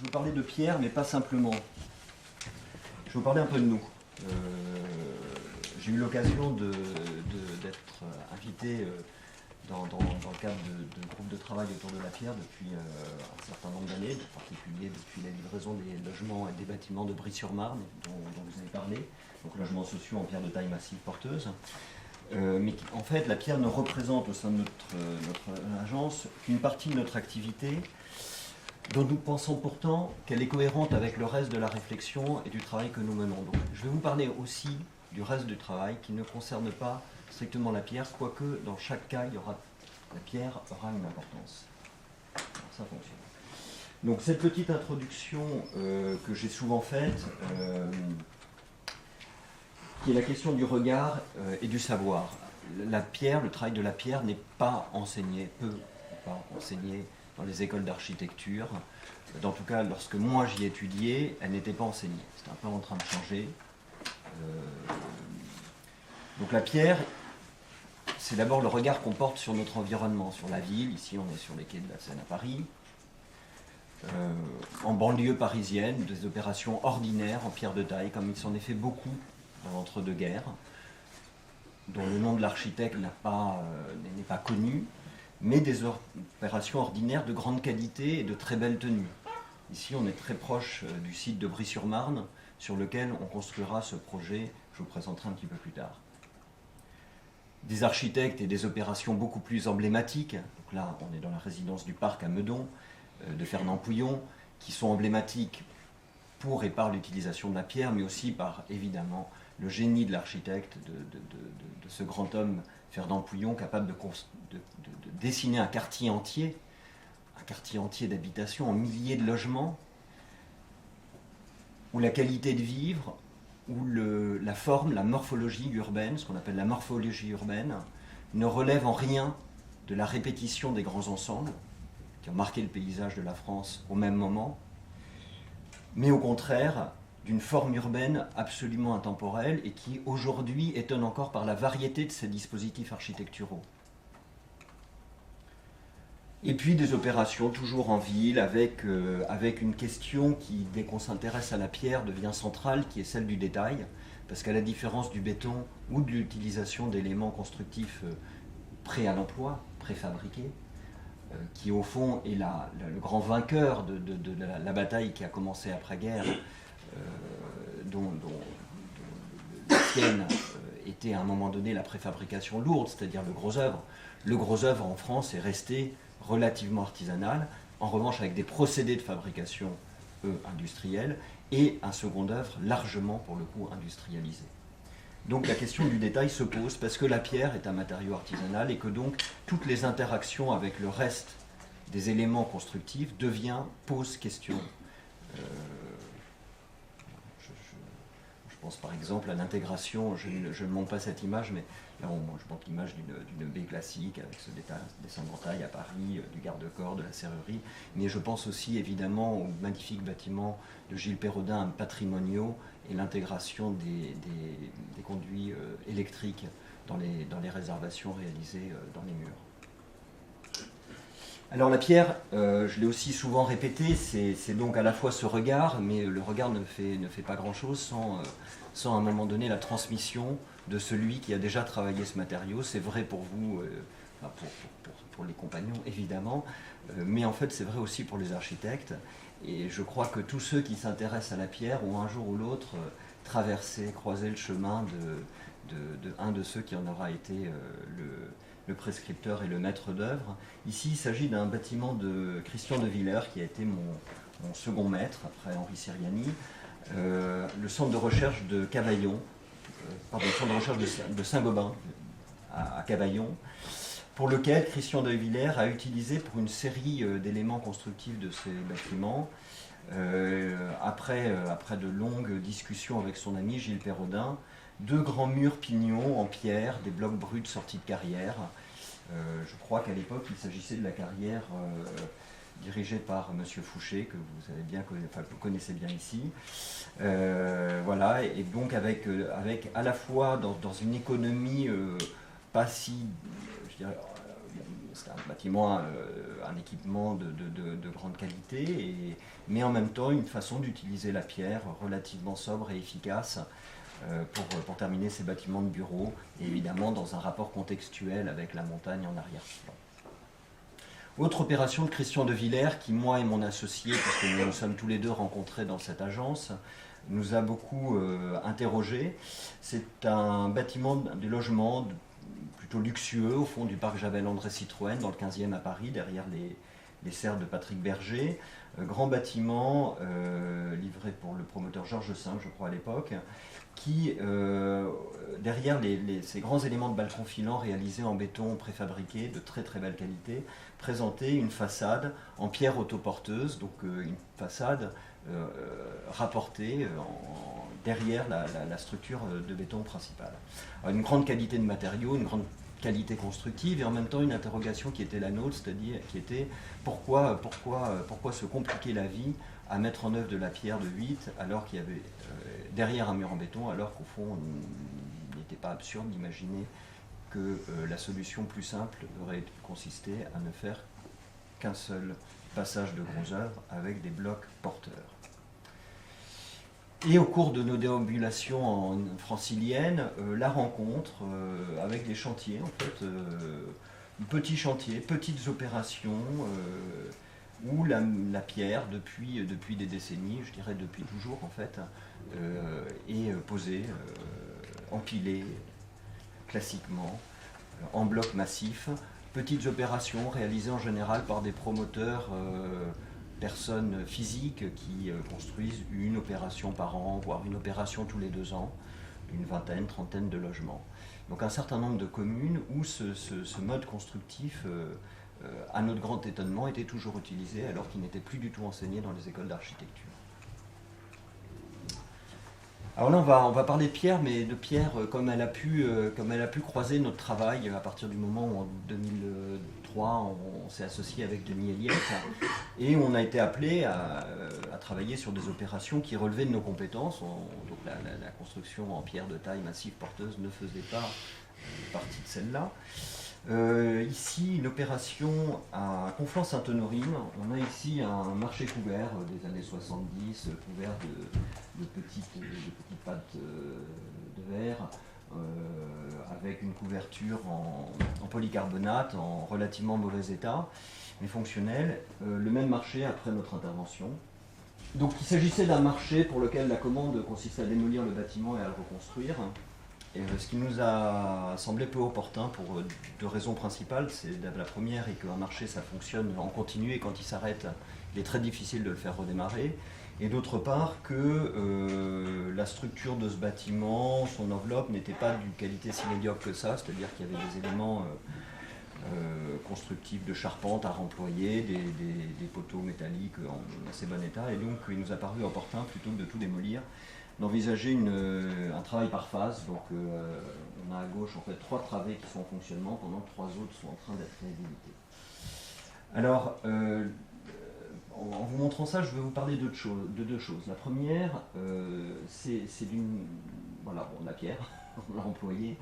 vous parler de Pierre, mais pas simplement. Je vais vous parler un peu de nous. J'ai eu l'occasion d'être invité dans le cadre de groupes de travail autour de la pierre depuis un certain nombre d'années, en particulier depuis la livraison des logements et des bâtiments de Brie-sur-Marne, dont vous avez parlé, donc logements sociaux en pierre de taille massive porteuse. Mais en fait, la pierre ne représente au sein de notre agence qu'une partie de notre activité, dont nous pensons pourtant qu'elle est cohérente avec le reste de la réflexion et du travail que nous menons. Donc, je vais vous parler aussi du reste du travail qui ne concerne pas strictement la pierre, quoique dans chaque cas, la pierre aura une importance. Alors, ça fonctionne. Donc cette petite introduction que j'ai souvent faite, qui est la question du regard et du savoir. La pierre, le travail de la pierre n'est pas enseigné, peut pas enseigné dans les écoles d'architecture. En tout cas, lorsque moi j'y étudiais, elle n'était pas enseignée. C'était un peu en train de changer. Donc la pierre, c'est d'abord le regard qu'on porte sur notre environnement, sur la ville. Ici, on est sur les quais de la Seine à Paris. En banlieue parisienne, des opérations ordinaires en pierre de taille, comme il s'en est fait beaucoup dans l'entre-deux-guerres, dont le nom de l'architecte n'est pas connu, mais des opérations ordinaires de grande qualité et de très belle tenue. Ici, on est très proche du site de Brie-sur-Marne, sur lequel on construira ce projet, je vous présenterai un petit peu plus tard. Des architectes et des opérations beaucoup plus emblématiques, donc là, on est dans la résidence du Parc à Meudon, de Fernand Pouillon, qui sont emblématiques pour et par l'utilisation de la pierre, mais aussi par, évidemment, le génie de l'architecte, de ce grand homme Fernand Pouillon, capable de dessiner un quartier entier d'habitation en milliers de logements, où la qualité de vivre, où la forme, la morphologie urbaine, ce qu'on appelle la morphologie urbaine, ne relève en rien de la répétition des grands ensembles, qui ont marqué le paysage de la France au même moment, mais au contraire d'une forme urbaine absolument intemporelle et qui aujourd'hui étonne encore par la variété de ses dispositifs architecturaux. Et puis des opérations toujours en ville avec une question qui, dès qu'on s'intéresse à la pierre, devient centrale, qui est celle du détail, parce qu'à la différence du béton ou de l'utilisation d'éléments constructifs prêts à l'emploi, préfabriqués, qui au fond est le grand vainqueur de la bataille qui a commencé après-guerre, dont la sienne était à un moment donné la préfabrication lourde, c'est-à-dire le gros œuvre. Le gros œuvre en France est resté relativement artisanal, en revanche avec des procédés de fabrication industriels et un second œuvre largement pour le coup industrialisé. Donc la question du détail se pose parce que la pierre est un matériau artisanal et que donc toutes les interactions avec le reste des éléments constructifs posent question. Je pense par exemple à l'intégration, je ne montre pas cette image, mais là je montre l'image d'une baie classique avec ce dessin de taille à Paris, du garde-corps, de la serrurerie, mais je pense aussi évidemment aux magnifiques bâtiments de Gilles Perrodin patrimoniaux et l'intégration des conduits électriques dans les réservations réalisées dans les murs. Alors la pierre, je l'ai aussi souvent répété, c'est donc à la fois ce regard, mais le regard ne fait pas grand-chose sans à un moment donné la transmission de celui qui a déjà travaillé ce matériau. C'est vrai pour vous, pour les compagnons évidemment, mais en fait c'est vrai aussi pour les architectes. Et je crois que tous ceux qui s'intéressent à la pierre ont un jour ou l'autre croisé le chemin un de ceux qui en aura été le prescripteur et le maître d'œuvre. Ici, il s'agit d'un bâtiment de Christian de Villers, qui a été mon second maître, après Henri Siriani, le centre de recherche de Cavaillon, le centre de recherche de Saint-Gobain, à Cavaillon, pour lequel Christian de Villers a utilisé pour une série d'éléments constructifs de ces bâtiments, après de longues discussions avec son ami Gilles Perrodin, 2 grands murs pignons en pierre, des blocs bruts sortis de carrière. Je crois qu'à l'époque, il s'agissait de la carrière dirigée par M. Fouché, que vous connaissez bien ici. Voilà, et donc avec à la fois dans une économie pas si, je dirais, c'est un bâtiment, un équipement de grande qualité, mais en même temps une façon d'utiliser la pierre relativement sobre et efficace pour terminer ces bâtiments de bureaux, et évidemment dans un rapport contextuel avec la montagne en arrière-plan. Autre opération de Christian de Villers, qui moi et mon associé, puisque nous nous sommes tous les deux rencontrés dans cette agence, nous a beaucoup interrogés. C'est un bâtiment de logement plutôt luxueux au fond du parc Javel-André Citroën, dans le 15e à Paris, derrière les serres de Patrick Berger. Grand bâtiment livré pour le promoteur Georges V, je crois à l'époque, qui, derrière ces grands éléments de balcon filant réalisés en béton préfabriqué de très très belle qualité, présentait une façade en pierre autoporteuse, donc une façade rapportée derrière la structure de béton principale. Alors, une grande qualité de matériaux, une grande qualité constructive, et en même temps une interrogation qui était la nôtre, c'est-à-dire qui était pourquoi se compliquer la vie à mettre en œuvre de la pierre de 8 alors qu'il y avait derrière un mur en béton, alors qu'au fond il n'était pas absurde d'imaginer que la solution plus simple aurait consisté à ne faire qu'un seul passage de gros œuvre avec des blocs porteurs. Et au cours de nos déambulations franciliennes, la rencontre avec des chantiers, en fait, petits chantiers, petites opérations, où la pierre, depuis des décennies, je dirais depuis toujours en fait, est posée, empilée, classiquement, en blocs massifs. Petites opérations réalisées en général par des promoteurs, personnes physiques qui construisent une opération par an, voire une opération tous les 2 ans, une vingtaine, trentaine de logements. Donc un certain nombre de communes où ce mode constructif, à notre grand étonnement, était toujours utilisé alors qu'il n'était plus du tout enseigné dans les écoles d'architecture. Alors là, on va parler de Pierre, mais de Pierre comme elle a pu croiser notre travail à partir du moment où en 2003, on s'est associé avec Denis Eliette, et on a été appelé à travailler sur des opérations qui relevaient de nos compétences. Donc la construction en pierre de taille massive porteuse ne faisait pas partie de celle-là. Ici, une opération à Conflans-Sainte-Honorine. On a ici un marché couvert des années 70, couvert de petites pattes de verre, avec une couverture en polycarbonate, en relativement mauvais état, mais fonctionnel. Le même marché après notre intervention. Donc il s'agissait d'un marché pour lequel la commande consistait à démolir le bâtiment et à le reconstruire. Et ce qui nous a semblé peu opportun pour 2 raisons principales. La première est qu'un marché, ça fonctionne en continu, et quand il s'arrête, il est très difficile de le faire redémarrer. Et d'autre part que la structure de ce bâtiment, son enveloppe, n'était pas d'une qualité si médiocre que ça, c'est-à-dire qu'il y avait des éléments constructifs de charpente à remployer, des poteaux métalliques en assez bon état, et donc il nous a paru opportun, plutôt que de tout démolir, d'envisager un travail par phase. Donc on a à gauche en fait 3 travées qui sont en fonctionnement, pendant que 3 autres sont en train d'être réhabilités. Alors, en vous montrant ça, je vais vous parler de 2 choses. La première, c'est la pierre. On l'a employée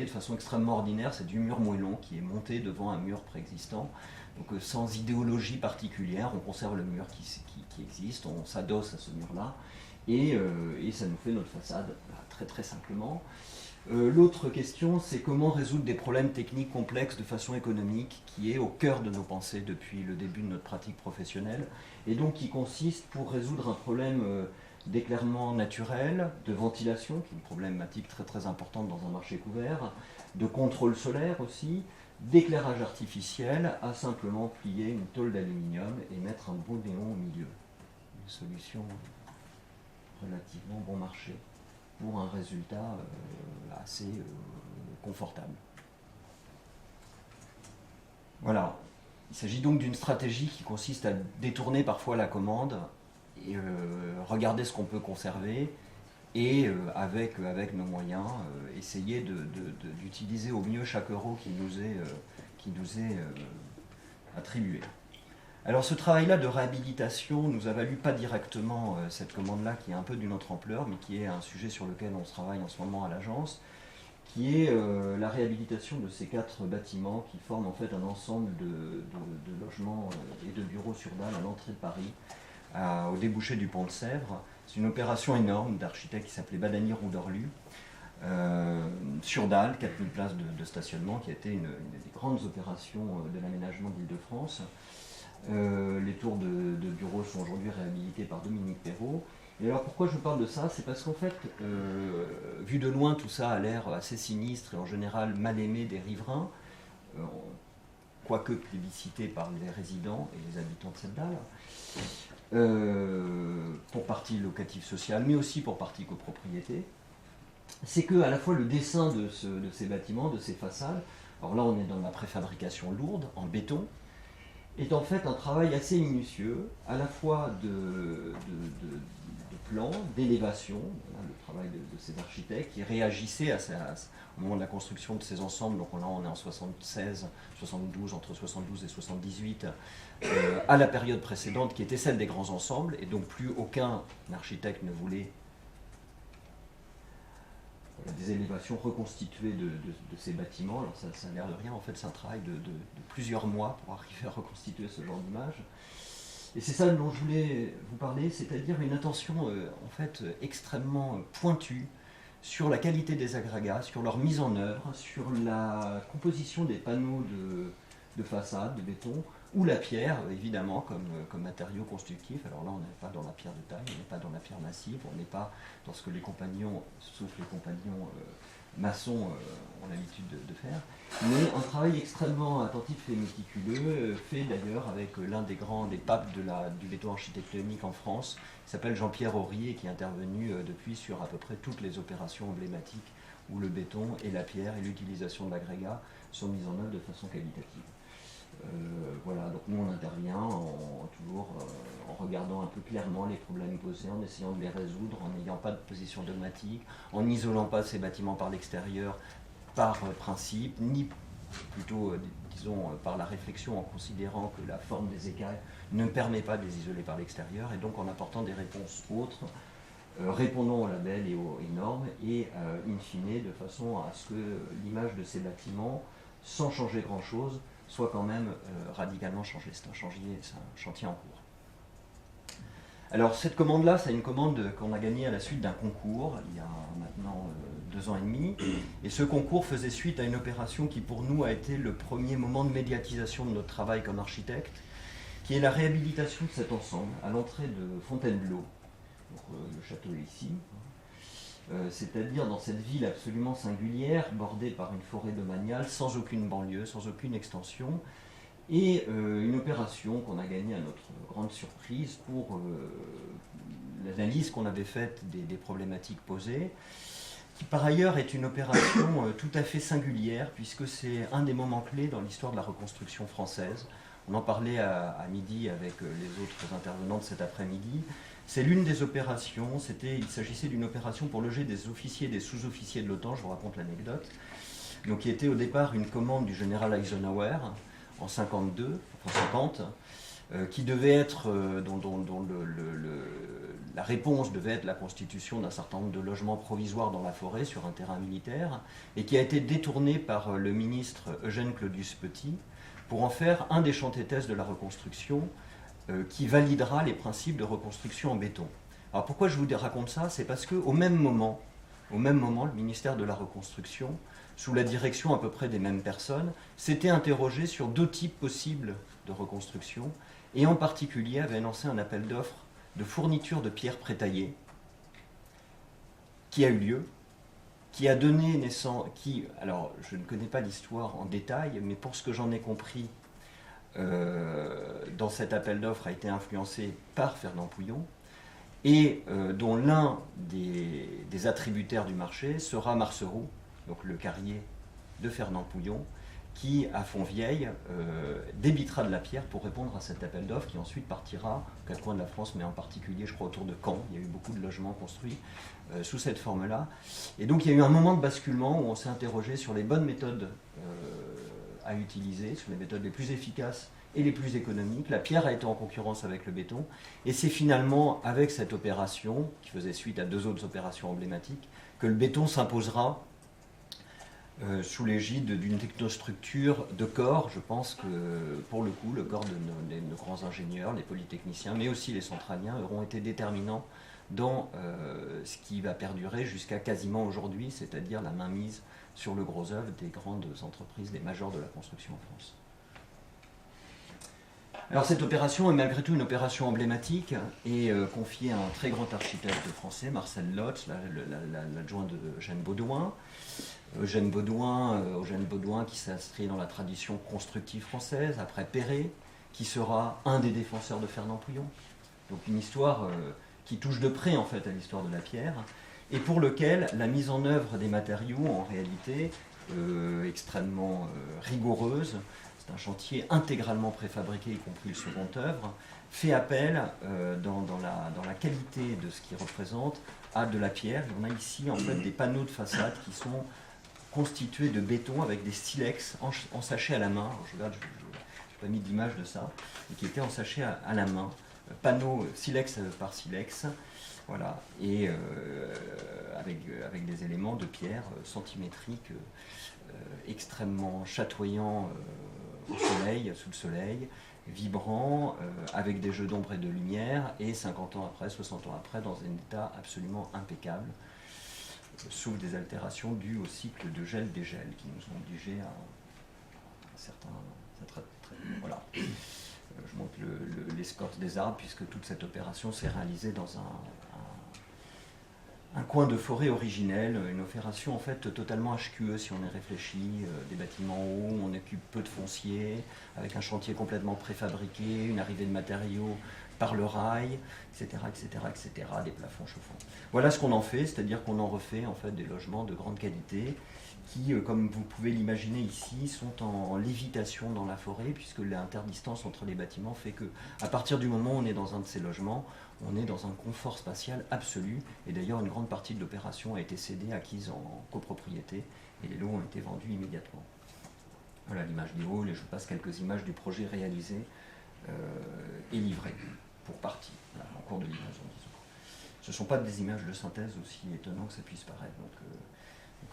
de façon extrêmement ordinaire. C'est du mur moellon qui est monté devant un mur préexistant. Donc sans idéologie particulière, on conserve le mur qui existe, on s'adosse à ce mur-là, et ça nous fait notre façade, très très simplement. L'autre question, c'est comment résoudre des problèmes techniques complexes de façon économique, qui est au cœur de nos pensées depuis le début de notre pratique professionnelle, et donc qui consiste, pour résoudre un problème d'éclairement naturel, de ventilation, qui est une problématique très très importante dans un marché couvert, de contrôle solaire aussi, d'éclairage artificiel, à simplement plier une tôle d'aluminium et mettre un beau néon au milieu. Une solution relativement bon marché pour un résultat assez confortable. Voilà. Il s'agit donc d'une stratégie qui consiste à détourner parfois la commande et regarder ce qu'on peut conserver, et avec nos moyens, essayer d'utiliser au mieux chaque euro qui nous est attribué. Alors ce travail-là de réhabilitation nous a valu pas directement cette commande-là, qui est un peu d'une autre ampleur, mais qui est un sujet sur lequel on travaille en ce moment à l'agence, qui est la réhabilitation de ces 4 bâtiments qui forment en fait un ensemble de logements et de bureaux sur dalle à l'entrée de Paris, au débouché du pont de Sèvres. C'est une opération énorme d'architecte qui s'appelait Badani-Rouderlu, sur dalle, 4000 places de stationnement, qui a été une des grandes opérations de l'aménagement d'Île-de-France. Les tours de bureaux sont aujourd'hui réhabilités par Dominique Perrault. Et alors pourquoi je parle de ça? C'est parce qu'en fait, vu de loin, tout ça a l'air assez sinistre et en général mal aimé des riverains, quoique plébiscité par les résidents et les habitants de cette dalle, pour partie locative sociale, mais aussi pour partie copropriété. C'est que à la fois le dessin de ces bâtiments, de ces façades, alors là on est dans la préfabrication lourde, en béton, est en fait un travail assez minutieux, à la fois de plan, d'élévation, voilà, le travail de ces architectes qui réagissaient au moment de la construction de ces ensembles. Donc là on est en 76, 72, entre 72 et 78, à la période précédente qui était celle des grands ensembles, et donc plus aucun architecte ne voulait des élévations reconstituées de ces bâtiments. Alors ça n'a l'air de rien, en fait c'est un travail de plusieurs mois pour arriver à reconstituer ce genre d'image. Et c'est ça dont je voulais vous parler, c'est-à-dire une attention en fait extrêmement pointue sur la qualité des agrégats, sur leur mise en œuvre, sur la composition des panneaux de façade, de béton, ou la pierre, évidemment, comme matériau constructif. Alors là, on n'est pas dans la pierre de taille, on n'est pas dans la pierre massive, on n'est pas dans ce que les compagnons, sauf les compagnons maçons, ont l'habitude de faire. Mais un travail extrêmement attentif et méticuleux, fait d'ailleurs avec l'un des papes du béton architectonique en France, qui s'appelle Jean-Pierre Aurier, qui est intervenu depuis sur à peu près toutes les opérations emblématiques où le béton et la pierre et l'utilisation de l'agrégat sont mis en œuvre de façon qualitative. Voilà, donc nous on intervient toujours en regardant un peu clairement les problèmes posés, en essayant de les résoudre, en n'ayant pas de position dogmatique, en n'isolant pas ces bâtiments par l'extérieur par principe, ni plutôt, disons, par la réflexion, en considérant que la forme des écailles ne permet pas de les isoler par l'extérieur, et donc en apportant des réponses autres, répondant aux labels et aux normes, et in fine, de façon à ce que l'image de ces bâtiments, sans changer grand-chose, soit quand même radicalement changée. C'est un chantier en cours. Alors cette commande-là, c'est une commande qu'on a gagnée à la suite d'un concours, il y a maintenant 2 ans et demi, et ce concours faisait suite à une opération qui pour nous a été le premier moment de médiatisation de notre travail comme architecte, qui est la réhabilitation de cet ensemble à l'entrée de Fontainebleau. Le château est ici, c'est-à-dire dans cette ville absolument singulière, bordée par une forêt domaniale, sans aucune banlieue, sans aucune extension, et une opération qu'on a gagnée à notre grande surprise pour l'analyse qu'on avait faite des problématiques posées, qui par ailleurs est une opération tout à fait singulière, puisque c'est un des moments clés dans l'histoire de la reconstruction française. On en parlait à midi avec les autres intervenants de cet après-midi. C'est l'une des opérations, il s'agissait d'une opération pour loger des officiers et des sous-officiers de l'OTAN, je vous raconte l'anecdote, donc qui était au départ une commande du général Eisenhower en 50, qui devait être, dont la réponse devait être la constitution d'un certain nombre de logements provisoires dans la forêt sur un terrain militaire, et qui a été détournée par le ministre Eugène Claudius Petit pour en faire un des chantiers-thèses de la reconstruction, qui validera les principes de reconstruction en béton. Alors pourquoi je vous raconte ça? C'est parce qu'au même moment, le ministère de la Reconstruction, sous la direction à peu près des mêmes personnes, s'était interrogé sur 2 types possibles de reconstruction, et en particulier avait lancé un appel d'offres de fourniture de pierres prétaillées, qui a eu lieu, qui a donné naissance, alors je ne connais pas l'histoire en détail, mais pour ce que j'en ai compris, dans cet appel d'offres a été influencé par Fernand Pouillon, et dont l'un des attributaires du marché sera Marceroux, donc le carrier de Fernand Pouillon, qui, à Fontvieille, débitera de la pierre pour répondre à cet appel d'offres, qui ensuite partira aux 4 coins de la France, mais en particulier, je crois, autour de Caen. Il y a eu beaucoup de logements construits sous cette forme-là. Et donc, il y a eu un moment de basculement où on s'est interrogé sur les bonnes méthodes à utiliser, sur les méthodes les plus efficaces et les plus économiques. La pierre a été en concurrence avec le béton, et c'est finalement avec cette opération, qui faisait suite à 2 autres opérations emblématiques, que le béton s'imposera sous l'égide d'une technostructure de corps. Je pense que, pour le coup, le corps de nos grands ingénieurs, les polytechniciens, mais aussi les centraliens, auront été déterminants dans ce qui va perdurer jusqu'à quasiment aujourd'hui, c'est-à-dire la mainmise sur le gros œuvre des grandes entreprises, des majors de la construction en France. Alors cette opération est malgré tout une opération emblématique et confiée à un très grand architecte français, Marcel Lotz, l'adjoint de Eugène Baudouin. Eugène Baudouin qui s'inscrit dans la tradition constructive française, après Perret, qui sera un des défenseurs de Fernand Pouillon. Donc une histoire qui touche de près en fait à l'histoire de la pierre, et pour lequel la mise en œuvre des matériaux, en réalité, extrêmement rigoureuse, c'est un chantier intégralement préfabriqué, y compris le second œuvre, fait appel, dans la qualité de ce qu'il représente, à de la pierre. On a ici en fait des panneaux de façade qui sont constitués de béton avec des silex en sachet à la main. Alors, je regarde, je n'ai pas mis d'image de ça, et qui étaient en sachet à la main. Panneaux silex par silex, voilà, et avec des éléments de pierre centimétriques extrêmement chatoyants au soleil, sous le soleil, vibrants, avec des jeux d'ombre et de lumière, et 50 ans après, 60 ans après, dans un état absolument impeccable, sauf des altérations dues au cycle de gel-dégel qui nous ont obligés à un certain traitement. Voilà. Je montre l'escorte des arbres, puisque toute cette opération s'est réalisée dans un coin de forêt originel, une opération en fait totalement HQE si on y réfléchit, des bâtiments hauts, on occupe peu de foncier, avec un chantier complètement préfabriqué, une arrivée de matériaux par le rail, etc., des plafonds chauffants. Voilà ce qu'on en fait, c'est-à-dire qu'on en refait en fait des logements de grande qualité, qui, comme vous pouvez l'imaginer ici, sont en lévitation dans la forêt, puisque l'interdistance entre les bâtiments fait que, à partir du moment où on est dans un de ces logements, on est dans un confort spatial absolu. Et d'ailleurs, une grande partie de l'opération a été cédée, acquise en copropriété, et les lots ont été vendus immédiatement. Voilà l'image des halls, et je passe quelques images du projet réalisé et livré, pour partie, voilà, en cours de livraison. Ce ne sont pas des images de synthèse, aussi étonnant que ça puisse paraître. Donc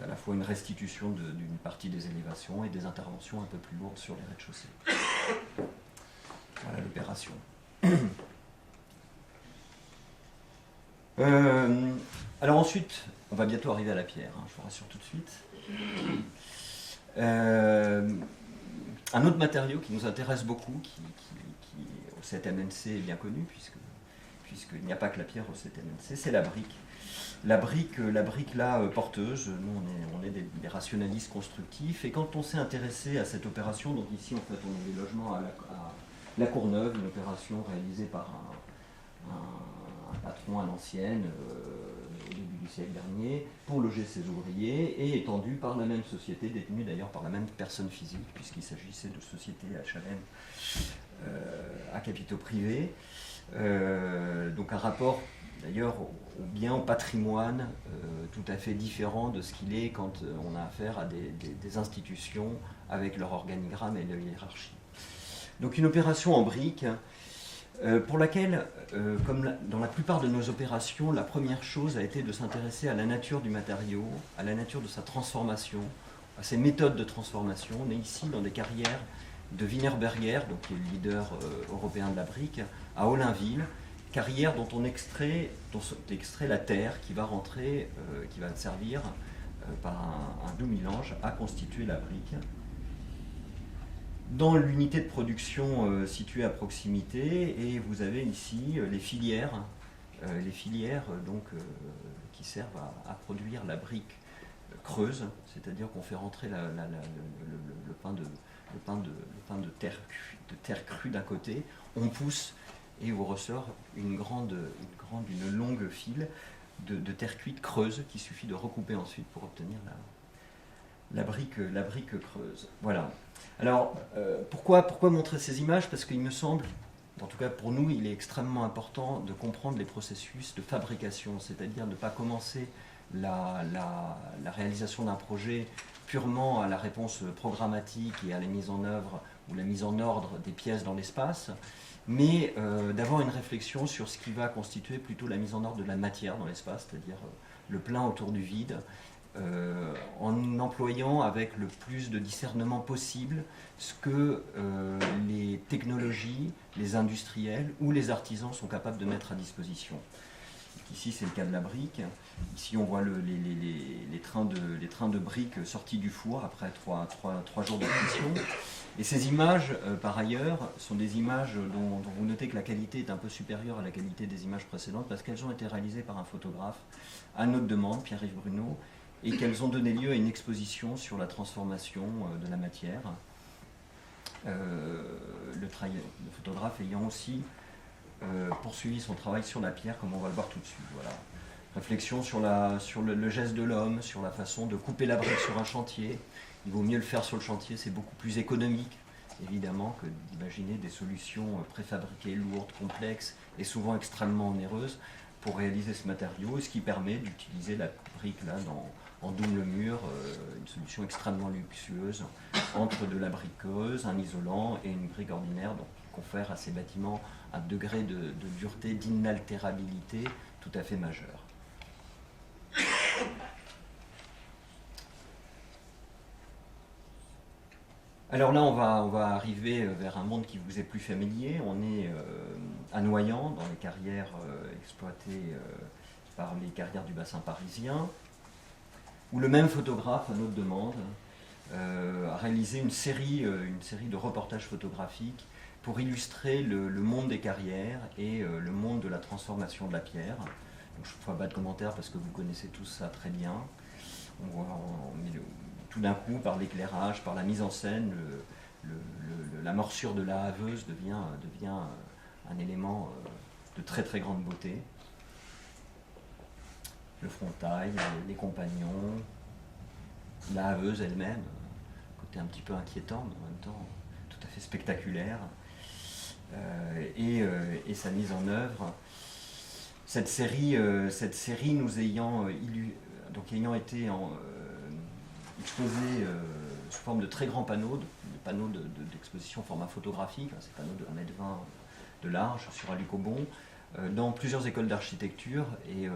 à la fois une restitution d'une partie des élévations et des interventions un peu plus lourdes sur les rez-de-chaussée. Voilà l'opération. Alors ensuite, on va bientôt arriver à la pierre, hein, je vous rassure tout de suite. Un autre matériau qui nous intéresse beaucoup, qui au 7MNC est bien connu, puisqu'il n'y a pas que la pierre au 7MNC, c'est la brique. La brique là, porteuse, nous on est des rationalistes constructifs, et quand on s'est intéressé à cette opération, donc ici en fait on a des logements à La Courneuve, une opération réalisée par un patron à l'ancienne au début du siècle dernier, pour loger ses ouvriers, et étendue par la même société, détenue d'ailleurs par la même personne physique, puisqu'il s'agissait de sociétés HLM à capitaux privés. Donc un rapport d'ailleurs au bien, au patrimoine, tout à fait différent de ce qu'il est quand on a affaire à des institutions avec leur organigramme et leur hiérarchie. Donc une opération en briques, pour laquelle, comme dans la plupart de nos opérations, la première chose a été de s'intéresser à la nature du matériau, à la nature de sa transformation, à ses méthodes de transformation. On est ici dans des carrières de Wienerberger, donc qui est le leader européen de la brique, à Olainville, carrière dont on extrait la terre qui va rentrer, qui va servir par un doux mélange à constituer la brique. Dans l'unité de production située à proximité, et vous avez ici les filières donc, qui servent à produire la brique creuse, c'est-à-dire qu'on fait rentrer le pain de terre crue d'un côté, on pousse et vous ressort une longue file de terre cuite creuse qu'il suffit de recouper ensuite pour obtenir la brique creuse. Voilà. Alors, pourquoi montrer ces images? Parce qu'il me semble, en tout cas pour nous, il est extrêmement important de comprendre les processus de fabrication, c'est-à-dire de ne pas commencer la réalisation d'un projet purement à la réponse programmatique et à la mise en œuvre ou la mise en ordre des pièces dans l'espace, mais d'avoir une réflexion sur ce qui va constituer plutôt la mise en ordre de la matière dans l'espace, c'est-à-dire le plein autour du vide, en employant avec le plus de discernement possible ce que les technologies, les industriels ou les artisans sont capables de mettre à disposition. Ici, c'est le cas de la brique. Ici, on voit les trains de briques sortis du four après trois jours de cuisson. Et ces images, par ailleurs, sont des images dont vous notez que la qualité est un peu supérieure à la qualité des images précédentes parce qu'elles ont été réalisées par un photographe à notre demande, Pierre-Yves Bruno, et qu'elles ont donné lieu à une exposition sur la transformation de la matière. Le photographe ayant aussi poursuivi son travail sur la pierre, comme on va le voir tout de suite. Voilà. Réflexion sur le geste de l'homme, sur la façon de couper la brique sur un chantier. Il vaut mieux le faire sur le chantier, c'est beaucoup plus économique, évidemment, que d'imaginer des solutions préfabriquées, lourdes, complexes et souvent extrêmement onéreuses pour réaliser ce matériau, ce qui permet d'utiliser la brique là en double mur, une solution extrêmement luxueuse entre de la brique creuse, un isolant et une brique ordinaire, donc qui confère à ces bâtiments un degré de dureté, d'inaltérabilité tout à fait majeur. Alors là, on va arriver vers un monde qui vous est plus familier. On est à Noyant, dans les carrières exploitées par les carrières du bassin parisien, où le même photographe, à notre demande, a réalisé une série de reportages photographiques pour illustrer le monde des carrières et le monde de la transformation de la pierre. Donc, je ne ferai pas de commentaires parce que vous connaissez tous ça très bien. On voit tout d'un coup, par l'éclairage, par la mise en scène, la morsure de la haveuse devient un élément de très très grande beauté. Le frontail, les compagnons, la haveuse elle-même, côté un petit peu inquiétant, mais en même temps tout à fait spectaculaire, et sa mise en œuvre. Cette série nous ayant été exposée sous forme de très grands panneaux, des panneaux d'exposition format photographique, ces panneaux de 1,20 m de large sur Alucobon, dans plusieurs écoles d'architecture, et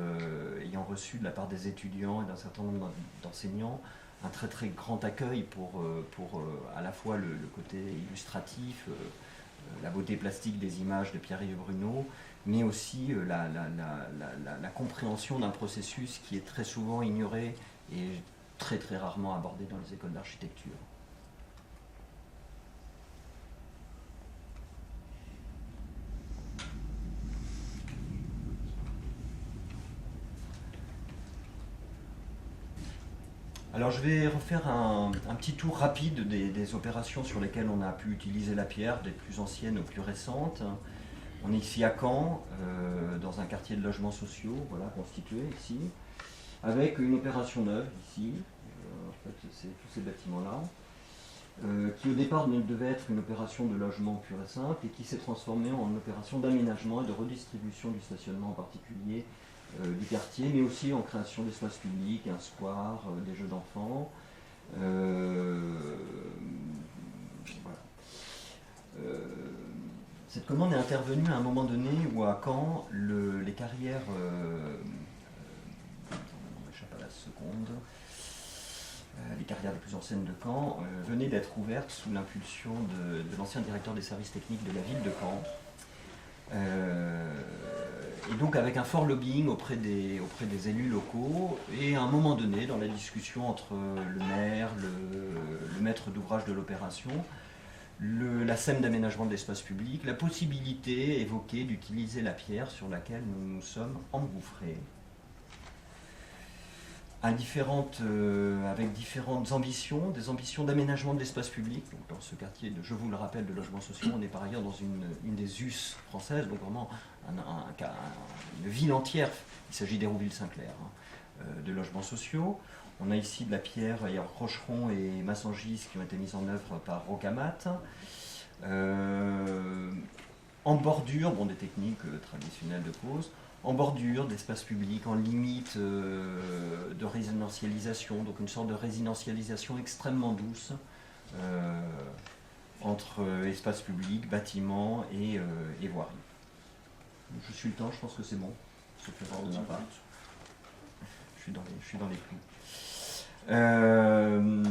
ayant reçu de la part des étudiants et d'un certain nombre d'enseignants un très très grand accueil pour à la fois le côté illustratif, la beauté plastique des images de Pierre-Yves Bruno, mais aussi la compréhension d'un processus qui est très souvent ignoré et très très rarement abordé dans les écoles d'architecture. Alors je vais refaire un petit tour rapide des opérations sur lesquelles on a pu utiliser la pierre, des plus anciennes aux plus récentes. On est ici à Caen, dans un quartier de logements sociaux, voilà, constitué ici, avec une opération neuve ici, en fait c'est tous ces bâtiments-là, qui au départ ne devait être une opération de logement pur et simple et qui s'est transformée en une opération d'aménagement et de redistribution du stationnement en particulier du quartier, mais aussi en création d'espaces publics, un square, des jeux d'enfants. Voilà. Cette commande est intervenue à un moment donné où à Caen, les carrières, on m'échappe à la seconde, les carrières les plus anciennes de Caen venaient d'être ouvertes sous l'impulsion de l'ancien directeur des services techniques de la ville de Caen. Et donc avec un fort lobbying auprès des élus locaux, et à un moment donné, dans la discussion entre le maire, le maître d'ouvrage de l'opération, la SEM d'aménagement de l'espace public, la possibilité évoquée d'utiliser la pierre sur laquelle nous nous sommes engouffrés, avec différentes ambitions, des ambitions d'aménagement de l'espace public. Donc dans ce quartier, je vous le rappelle, de logements sociaux, on est par ailleurs dans une des US françaises, donc vraiment une ville entière, il s'agit d'Hérouville-Saint-Clair, de logements sociaux. On a ici de la pierre, il y a Rocheron et Massangis qui ont été mises en œuvre par Rocamat. En bordure, des techniques traditionnelles de pose, en bordure d'espace public, en limite de résidentialisation, donc une sorte de résidentialisation extrêmement douce entre espace public, bâtiment et voirie. Je suis le temps, je pense que c'est bon, sauf erreur de ma part. Je suis dans les clous. Une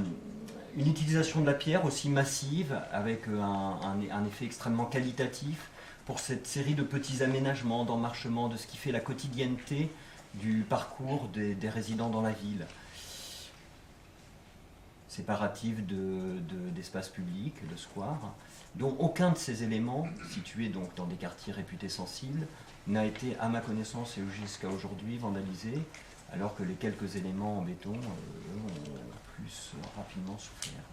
utilisation de la pierre aussi massive, avec un effet extrêmement qualitatif pour cette série de petits aménagements, d'emmarchements, de ce qui fait la quotidienneté du parcours des résidents dans la ville. Séparatif d'espaces publics, de squares, dont aucun de ces éléments, situés donc dans des quartiers réputés sensibles, n'a été, à ma connaissance et jusqu'à aujourd'hui, vandalisé, alors que les quelques éléments en béton, eux, ont plus rapidement souffert.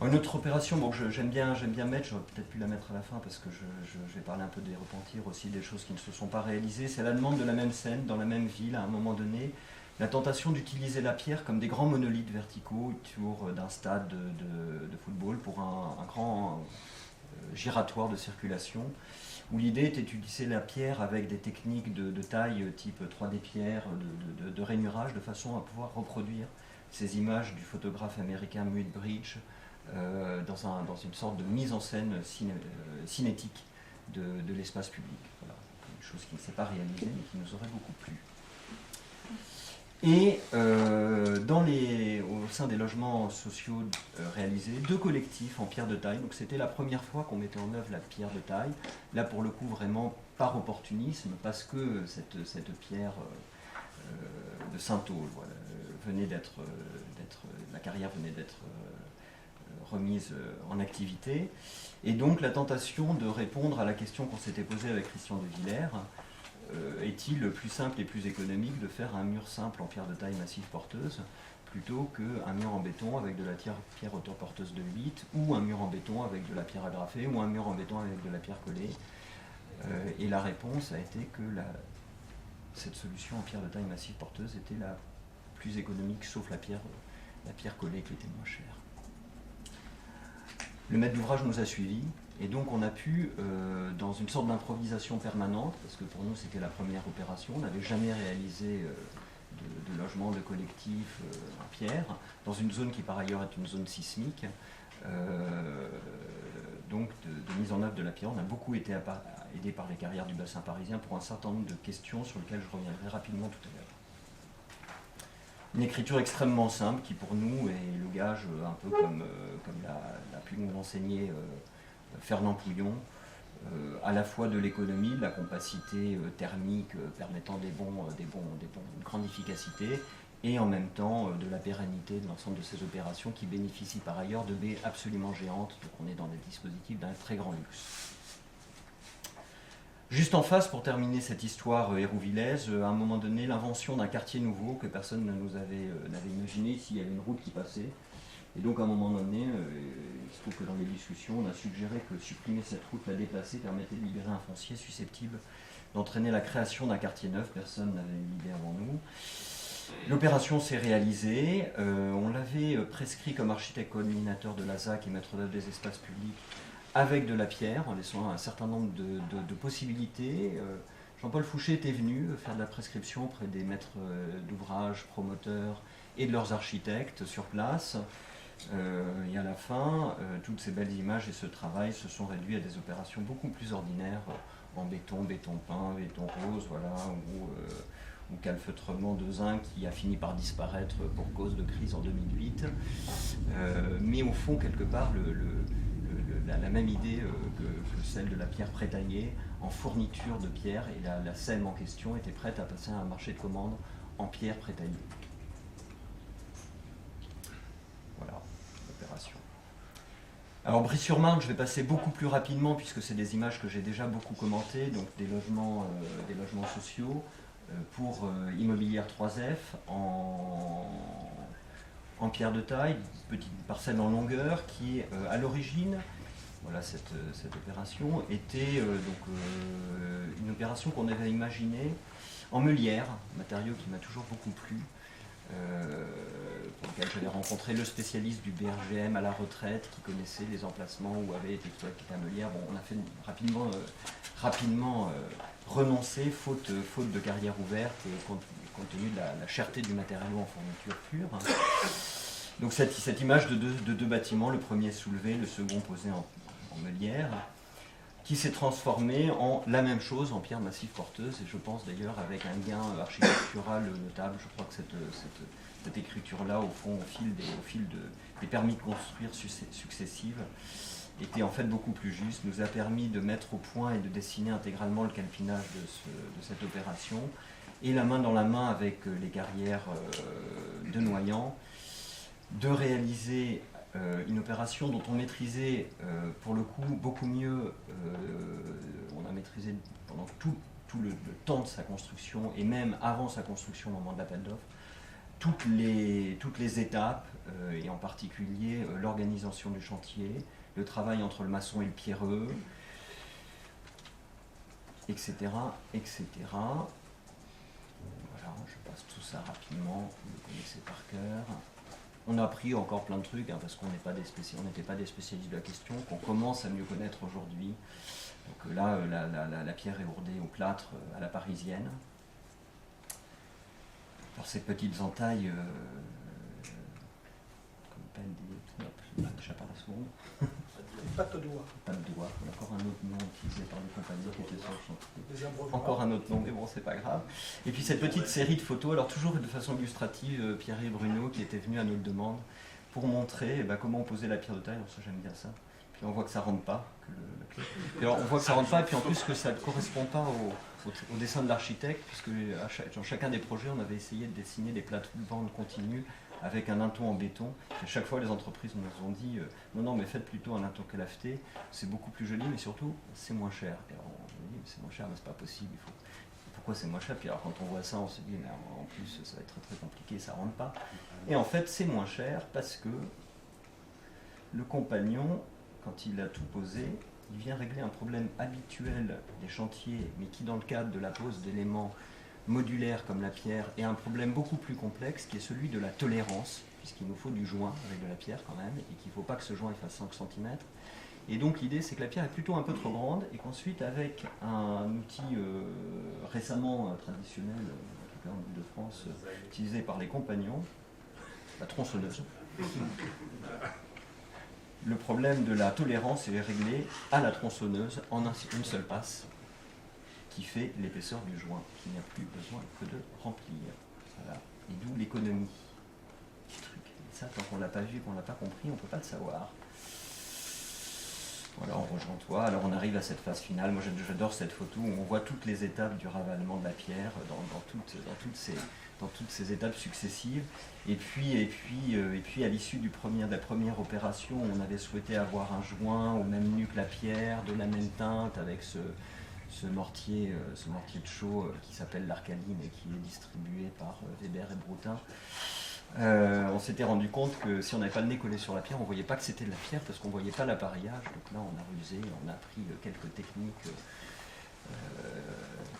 Une autre opération, bon, j'aime bien mettre, j'aurais peut-être pu la mettre à la fin parce que je vais parler un peu des repentirs aussi, des choses qui ne se sont pas réalisées. C'est la demande de la même scène, dans la même ville, à un moment donné, la tentation d'utiliser la pierre comme des grands monolithes verticaux autour d'un stade de football pour un grand giratoire de circulation, où l'idée était d'utiliser la pierre avec des techniques de taille type 3D pierre, de rainurage, de façon à pouvoir reproduire ces images du photographe américain Muybridge, dans une sorte de mise en scène cinétique de l'espace public. Voilà. Une chose qui ne s'est pas réalisée mais qui nous aurait beaucoup plu. Et au sein des logements sociaux réalisés, 2 collectifs en pierre de taille. Donc c'était la première fois qu'on mettait en œuvre la pierre de taille. Là pour le coup vraiment par opportunisme, parce que cette pierre de Saint-Aul venait la carrière venait d'être remise en activité, et donc la tentation de répondre à la question qu'on s'était posée avec Christian de Villers, est-il plus simple et plus économique de faire un mur simple en pierre de taille massive porteuse plutôt qu'un mur en béton avec de la pierre hauteur porteuse de 8, ou un mur en béton avec de la pierre agrafée, ou un mur en béton avec de la pierre collée. Et la réponse a été que cette solution en pierre de taille massive porteuse était la plus économique, sauf la pierre collée qui était moins chère. Le maître d'ouvrage nous a suivis, et donc on a pu, dans une sorte d'improvisation permanente, parce que pour nous c'était la première opération, on n'avait jamais réalisé de logement, de collectif en pierre, dans une zone qui par ailleurs est une zone sismique, donc de mise en œuvre de la pierre. On a beaucoup été aidé par les carrières du bassin parisien pour un certain nombre de questions sur lesquelles je reviendrai rapidement tout à l'heure. Une écriture extrêmement simple qui pour nous est le gage, un peu comme l'a pu nous enseigner Fernand Pouillon, à la fois de l'économie, de la compacité thermique permettant une grande efficacité, et en même temps de la pérennité de l'ensemble de ces opérations qui bénéficient par ailleurs de baies absolument géantes, donc on est dans des dispositifs d'un très grand luxe. Juste en face, pour terminer cette histoire hérouvillaise, à un moment donné, l'invention d'un quartier nouveau que personne ne nous n'avait imaginé. Ici, il y avait une route qui passait. Et donc, à un moment donné, il se trouve que dans les discussions, on a suggéré que supprimer cette route, la déplacer, permettait de libérer un foncier susceptible d'entraîner la création d'un quartier neuf. Personne n'avait eu l'idée avant nous. L'opération s'est réalisée. On l'avait prescrit comme architecte coordinateur de la ZAC et maître d'œuvre des espaces publics, avec de la pierre, en laissant un certain nombre de possibilités. Jean-Paul Fouché était venu faire de la prescription auprès des maîtres d'ouvrage, promoteurs et de leurs architectes sur place. Et à la fin, toutes ces belles images et ce travail se sont réduits à des opérations beaucoup plus ordinaires, en béton, béton peint, béton rose, voilà, ou calfeutrement de zinc qui a fini par disparaître pour cause de crise en 2008. Mais au fond, quelque part, la même idée que celle de la pierre prétaillée en fourniture de pierre, et la SEM en question était prête à passer à un marché de commande en pierre prétaillée. Voilà, l'opération. Alors Brie-sur-Marne, je vais passer beaucoup plus rapidement puisque c'est des images que j'ai déjà beaucoup commentées, donc des logements sociaux pour Immobilière 3F en pierre de taille, petite parcelle en longueur qui à l'origine, voilà, cette opération était une opération qu'on avait imaginée en meulière, matériau qui m'a toujours beaucoup plu, pour lequel j'avais rencontré le spécialiste du BRGM à la retraite qui connaissait les emplacements où avait été exploité la meulière. Bon, on a fait rapidement renoncer faute de carrière ouverte et compte tenu de la cherté du matériau en fourniture pure. Donc cette image de deux bâtiments, le premier soulevé, le second posé en meulière, qui s'est transformé en la même chose, en pierre massive porteuse, et je pense d'ailleurs avec un gain architectural notable. Je crois que cette écriture-là, au fond, au fil des permis de construire successives, était en fait beaucoup plus juste, nous a permis de mettre au point et de dessiner intégralement le calpinage de cette opération, et la main dans la main avec les carrières de Noyant, de réaliser une opération dont on maîtrisait pour le coup beaucoup mieux, on a maîtrisé pendant tout le temps de sa construction et même avant sa construction au moment de l'appel d'offres, toutes les étapes et en particulier l'organisation du chantier, le travail entre le maçon et le pierreux, etc. etc. Voilà, je passe tout ça rapidement, vous le connaissez par cœur. On a appris encore plein de trucs, hein, parce qu'on n'était pas des spécialistes de la question, qu'on commence à mieux connaître aujourd'hui. Donc là, la pierre est ourdée au plâtre à la parisienne. Alors ces petites entailles, comme pelle des... J'appelle à souvent. Patte de doigt. Patte de doigt, encore un autre nom utilisé par les compagnies qui étaient sur le chantier. Encore un autre nom, mais bon, c'est pas grave. Et puis cette petite série de photos, alors toujours de façon illustrative, Pierre et Bruno qui étaient venus à notre demande pour montrer comment on posait la pierre de taille. Alors ça, j'aime bien ça. Puis on voit que ça rentre pas. Et alors on voit que ça rentre pas, et puis en plus que ça ne correspond pas au dessin de l'architecte, puisque dans chacun des projets, on avait essayé de dessiner des plates-bandes continues avec un linteau en béton. Et chaque fois, les entreprises nous ont dit non, mais faites plutôt un linteau calafeté, c'est beaucoup plus joli, mais surtout, c'est moins cher. Et alors, on dit, c'est moins cher, mais c'est pas possible. Pourquoi c'est moins cher? Puis alors, quand on voit ça, on se dit, mais en plus, ça va être très très compliqué, ça rentre pas. Et en fait, c'est moins cher parce que le compagnon, quand il a tout posé, il vient régler un problème habituel des chantiers, mais qui, dans le cadre de la pose d'éléments modulaire comme la pierre, est un problème beaucoup plus complexe qui est celui de la tolérance, puisqu'il nous faut du joint avec de la pierre quand même, et qu'il ne faut pas que ce joint fasse 5 cm. Et donc l'idée c'est que la pierre est plutôt un peu trop grande, et qu'ensuite avec un outil récemment traditionnel, en tout cas en Ile-de-France, utilisé par les compagnons, la tronçonneuse, le problème de la tolérance est réglé à la tronçonneuse en une seule passe, qui fait l'épaisseur du joint, qui n'a plus besoin que de remplir. Voilà. Et d'où l'économie du truc. Et ça, tant qu'on ne l'a pas vu et qu'on ne l'a pas compris, on ne peut pas le savoir. Voilà, on rejoint toi. Alors on arrive à cette phase finale. Moi j'adore cette photo où on voit toutes les étapes du ravalement de la pierre dans toutes ces étapes successives. Et puis à l'issue de la première opération, on avait souhaité avoir un joint au même nu que la pierre, de la même teinte, avec ce mortier de chaux qui s'appelle l'Arcaline et qui est distribué par Weber et Broutin. On s'était rendu compte que si on n'avait pas le nez collé sur la pierre, on ne voyait pas que c'était de la pierre parce qu'on ne voyait pas l'appareillage. Donc là, on a rusé, on a appris quelques techniques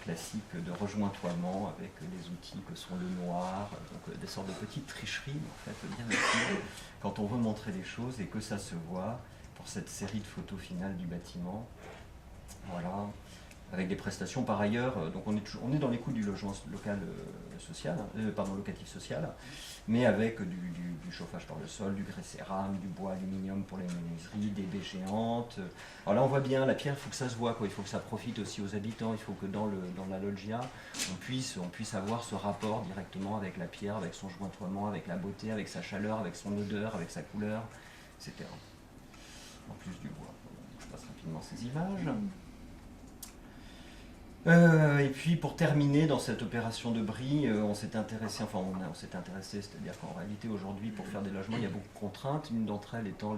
classiques de rejointoiement avec les outils que sont le noir, donc des sortes de petites tricheries, en fait, bien utiles quand on veut montrer des choses et que ça se voit pour cette série de photos finales du bâtiment. Voilà. Avec des prestations par ailleurs, donc on est dans les coûts du logement locatif social, mais avec du chauffage par le sol, du grès cérame, du bois aluminium pour les menuiseries, des baies géantes. Alors là on voit bien, la pierre, il faut que ça se voit, quoi. Il faut que ça profite aussi aux habitants, il faut que dans la loggia, on puisse avoir ce rapport directement avec la pierre, avec son jointoiement, avec la beauté, avec sa chaleur, avec son odeur, avec sa couleur, etc. En plus du bois. Je passe rapidement ces images. Et puis pour terminer dans cette opération de bris, on s'est intéressé, c'est-à-dire qu'en réalité aujourd'hui pour faire des logements il y a beaucoup de contraintes, une d'entre elles étant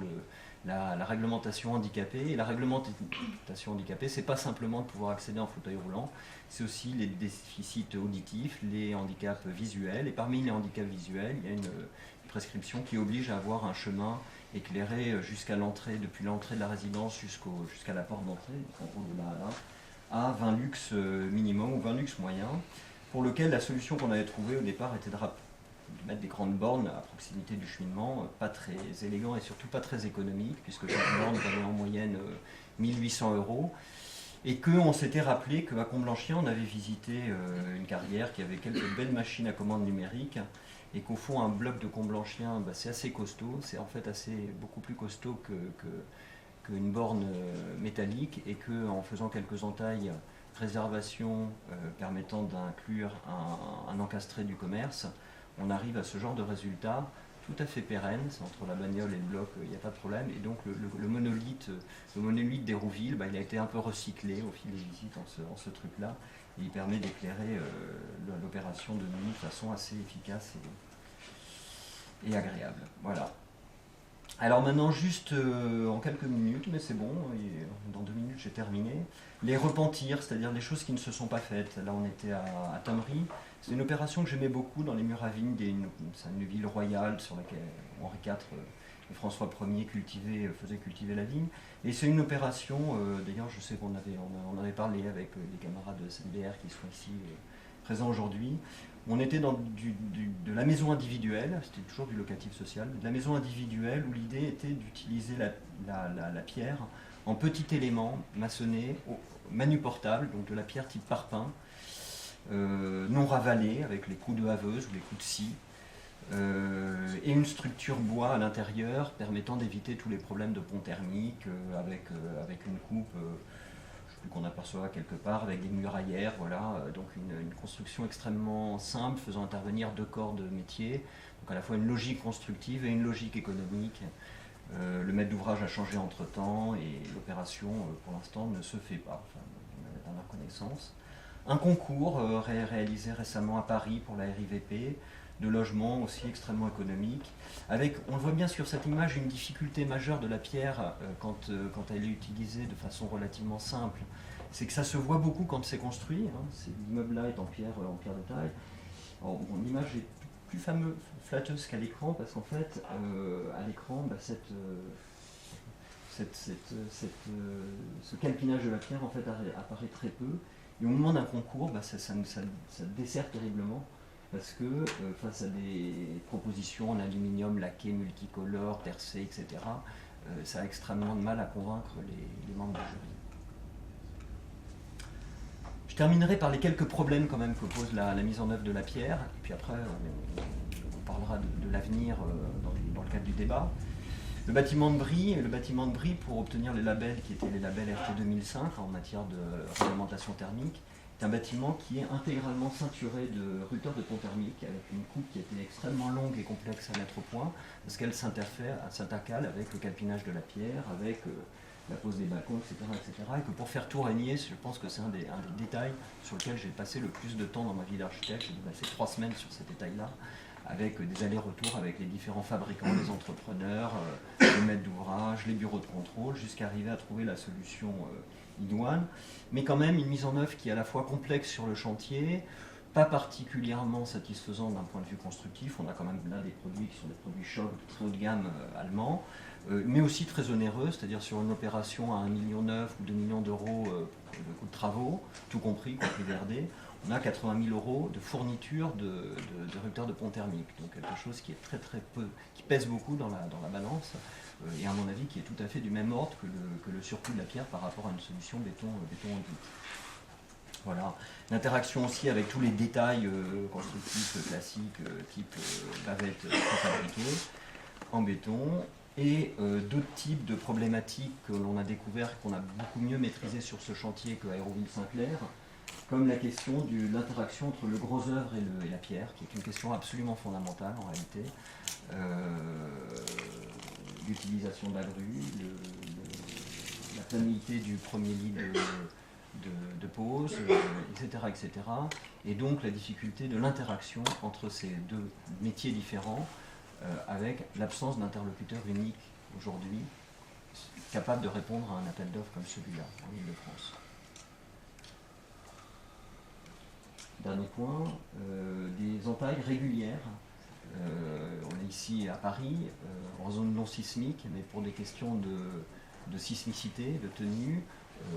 la réglementation handicapée. Et la réglementation handicapée, c'est pas simplement de pouvoir accéder en fauteuil roulant, c'est aussi les déficits auditifs, les handicaps visuels, et parmi les handicaps visuels, il y a une prescription qui oblige à avoir un chemin éclairé jusqu'à l'entrée, depuis l'entrée de la résidence jusqu'à la porte d'entrée, en gros de là à là, à 20 lux minimum ou 20 lux moyen, pour lequel la solution qu'on avait trouvée au départ était de mettre des grandes bornes à proximité du cheminement, pas très élégant et surtout pas très économique, puisque chaque borne valait en moyenne 1800 €, et qu'on s'était rappelé qu'à Comblanchien, on avait visité une carrière qui avait quelques belles machines à commande numérique, et qu'au fond, un bloc de Comblanchien, c'est assez costaud, c'est en fait beaucoup plus costaud qu'une borne métallique et qu'en faisant quelques entailles réservation permettant d'inclure un encastré du commerce, on arrive à ce genre de résultat tout à fait pérenne. Entre la bagnole et le bloc, il n'y a pas de problème. Et donc le monolithe d'Hérouville, il a été un peu recyclé au fil des visites en ce truc-là. Et il permet d'éclairer l'opération de nuit de façon assez efficace et agréable. Voilà. Alors maintenant, juste en quelques minutes, mais c'est bon, dans 2 minutes j'ai terminé, les repentirs, c'est-à-dire les choses qui ne se sont pas faites. Là on était à Tamery, c'est une opération que j'aimais beaucoup dans les Muravilles, c'est une ville royale sur laquelle Henri IV et François Ier faisaient cultiver la vigne. Et c'est une opération, d'ailleurs je sais qu'on on avait parlé avec les camarades de SNBR qui sont ici présents aujourd'hui. On était dans de la maison individuelle, c'était toujours du locatif social, de la maison individuelle où l'idée était d'utiliser la pierre en petit élément maçonné, manuportable, donc de la pierre type parpaing, non ravalée avec les coups de haveuse ou les coups de scie, et une structure bois à l'intérieur permettant d'éviter tous les problèmes de pont thermique avec une coupe qu'on aperçoit quelque part avec des muraillères, voilà, donc une construction extrêmement simple faisant intervenir 2 corps de métier, donc à la fois une logique constructive et une logique économique. Le maître d'ouvrage a changé entre temps et l'opération pour l'instant ne se fait pas, enfin, dans la connaissance. Un concours réalisé récemment à Paris pour la RIVP, de logement aussi extrêmement économique, avec, on le voit bien sur cette image, une difficulté majeure de la pierre quand elle est utilisée de façon relativement simple, c'est que ça se voit beaucoup quand c'est construit, hein, l'immeuble là est en pierre de taille. L'image est plus flatteuse qu'à l'écran, parce qu'en fait, à l'écran, ce calpinage de la pierre en fait, apparaît très peu, et au moment d'un concours, ça dessert terriblement, parce que face à des propositions en aluminium laqué, multicolore, percé, etc., ça a extrêmement de mal à convaincre les membres du jury. Je terminerai par les quelques problèmes quand même que pose la mise en œuvre de la pierre, et puis après on parlera de l'avenir dans le cadre du débat. Le bâtiment de Brie, pour obtenir les labels qui étaient les labels RT 2005 en matière de réglementation thermique, est un bâtiment qui est intégralement ceinturé de rupteurs de pont thermique, avec une coupe qui était extrêmement longue et complexe à mettre au point, parce qu'elle s'intercale avec le calpinage de la pierre, avec la pose des balcons, etc., et que pour faire tout régner, je pense que c'est un des détails sur lequel j'ai passé le plus de temps dans ma vie d'architecte. J'ai passé 3 semaines sur ces détails-là, avec des allers-retours avec les différents fabricants, les entrepreneurs, les maîtres d'ouvrage, les bureaux de contrôle, jusqu'à arriver à trouver la solution idoine. Mais quand même une mise en œuvre qui est à la fois complexe sur le chantier, pas particulièrement satisfaisant d'un point de vue constructif. On a quand même là des produits qui sont des produits choc de très haut de gamme allemands, mais aussi très onéreux, c'est-à-dire sur une opération à 1,9 million ou 2 millions d'euros de coût de travaux, tout compris VRD, on a 80 000 euros de fourniture de rupteurs de pont thermique. Donc quelque chose qui est très peu, qui pèse beaucoup dans la balance, et à mon avis qui est tout à fait du même ordre que le surcoût de la pierre par rapport à une solution béton en voûte. Voilà. L'interaction aussi avec tous les détails constructifs classiques, type bavette préfabriquée en béton, et d'autres types de problématiques que l'on a découvert, qu'on a beaucoup mieux maîtrisé sur ce chantier qu'à Hérouville-Saint-Clair, comme la question de l'interaction entre le gros œuvre et la pierre, qui est une question absolument fondamentale en réalité. L'utilisation de la grue, la planité du premier lit de pose, etc. Et donc la difficulté de l'interaction entre ces 2 métiers différents, avec l'absence d'interlocuteur unique aujourd'hui, capable de répondre à un appel d'offres comme celui-là en Île-de-France. Dernier point, des entailles régulières. On est ici à Paris, en zone non sismique, mais pour des questions de sismicité, de tenue.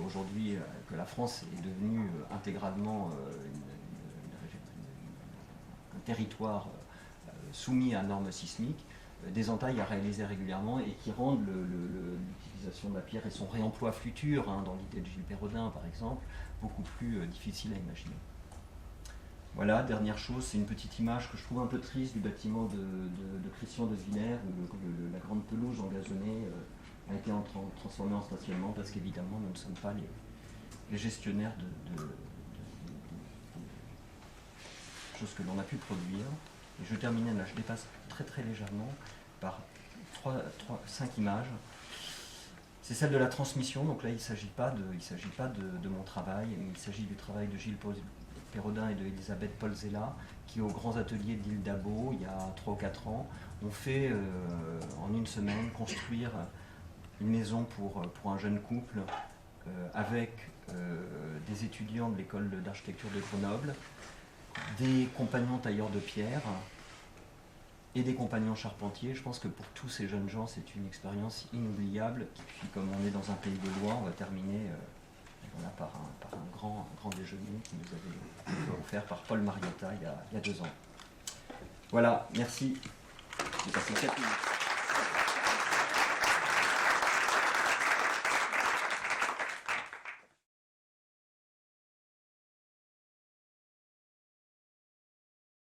Aujourd'hui, que la France est devenue intégralement un territoire soumis à normes sismiques, des entailles à réaliser régulièrement et qui rendent l'utilisation de la pierre et son réemploi futur, dans l'idée de Gilles Perrodin par exemple, beaucoup plus difficile à imaginer. Voilà, dernière chose, c'est une petite image que je trouve un peu triste du bâtiment de Christian de Villers, où la grande pelouse engazonnée a été transformé en stationnement parce qu'évidemment nous ne sommes pas les gestionnaires de choses que l'on a pu produire. Et je terminais là, je dépasse très très légèrement par 5 images. C'est celle de la transmission, donc là il ne s'agit pas de mon travail, mais il s'agit du travail de Gilles Perrodin et de Elisabeth Polzella, qui aux grands ateliers d'Île d'Abo, il y a 3 ou 4 ans, ont fait en une semaine construire une maison pour un jeune couple avec des étudiants de l'école d'architecture de Grenoble, des compagnons tailleurs de pierre et des compagnons charpentiers. Je pense que pour tous ces jeunes gens, c'est une expérience inoubliable. Et puis comme on est dans un pays de Loire, on va terminer voilà, par un grand déjeuner qui nous avait été offert par Paul Mariotta il y a 2 ans. Voilà, merci. J'ai passé 4 minutes.